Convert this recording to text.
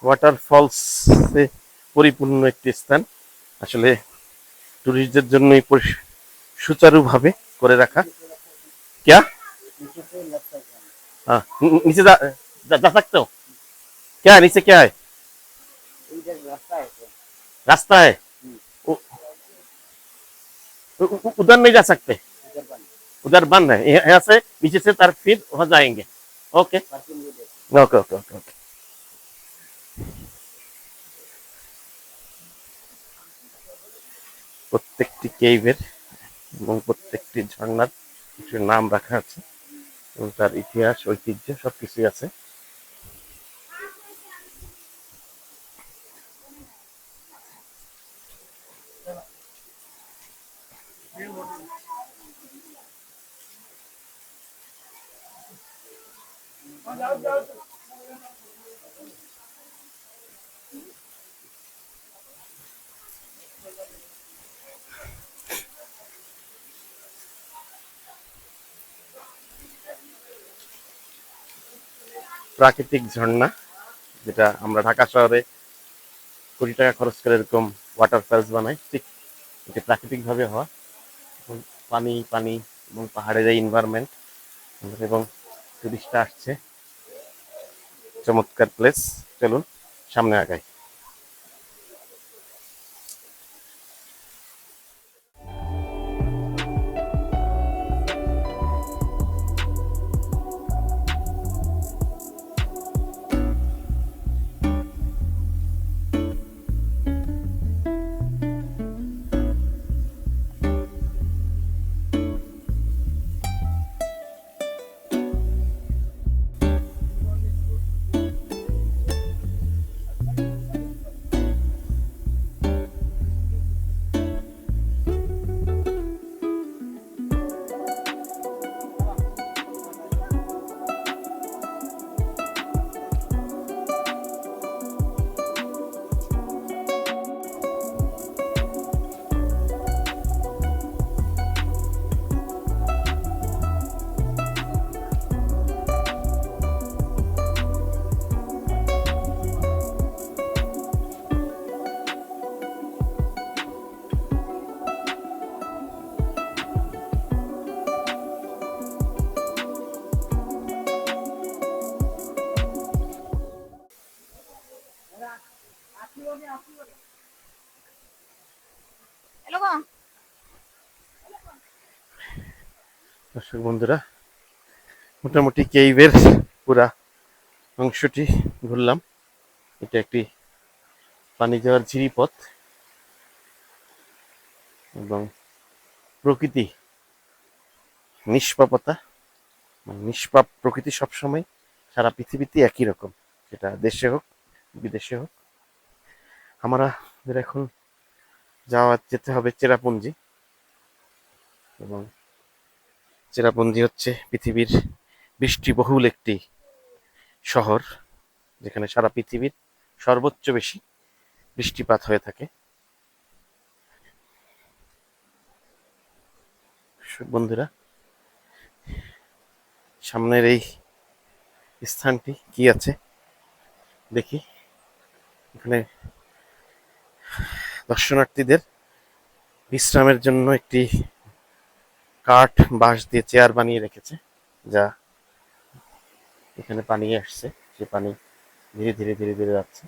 ওয়াটারফলসে পরিপূর্ণ একটি স্থান। আসলে টুরিস্টদের জন্যই সুচারুভাবে করে রাখা। क्या हाँ नीचे जा सकते हो क्या है नीचे क्या है रास्ता है उधर नहीं जा सकते उधर बंद है यहाँ से नीचे से तरफ फिर वहां जाएंगे okay okay okay okay okay প্রত্যেকটি কেইভের এবং প্রত্যেকটি ঝর্ণার কিছু নাম রাখা আছে এবং তার ইতিহাস ঐতিহ্য সবকিছুই আছে। প্রাকৃতিক ঝর্ণা, যেটা আমরা ঢাকা শহরে কোটি টাকা খরচ করে এরকম ওয়াটার ফলস বানাই, ঠিক এটি প্রাকৃতিকভাবে হওয়া। পানি পানি এবং পাহাড়ের এই এনভায়রনমেন্ট এবং টুরিস্টরা আসছে, চমৎকার প্লেস। চলুন সামনে আগাই। দর্শক বন্ধুরা, মোটামুটি কেইভের পুরা অংশটি ঘুরলাম। এটা একটি পানি যাওয়ার ঝিরিপথ এবং প্রকৃতি নিষ্পাপতা, নিষ্পাপ প্রকৃতি সবসময় সারা পৃথিবীতে একই রকম, সেটা দেশে হোক বিদেশে হোক। আমাদের এখন যেতে হবে চেরাপুঞ্জি, এবং চেরাপুঞ্জি হচ্ছে পৃথিবীর বৃষ্টিবহুল একটি শহর, যেখানে সারা পৃথিবীর সর্বোচ্চ বেশি বৃষ্টিপাত হয়ে থাকে। বন্ধুরা, সামনের এই স্থানটি কি আছে দেখি। এখানে দর্শনার্থীদের বিশ্রামের জন্য একটি কাঠ বাঁশ দিয়ে চেয়ার বানিয়ে রেখেছে, যা এখানে পানি আসছে, সে পানি ধীরে ধীরে ধীরে ধীরে যাচ্ছে।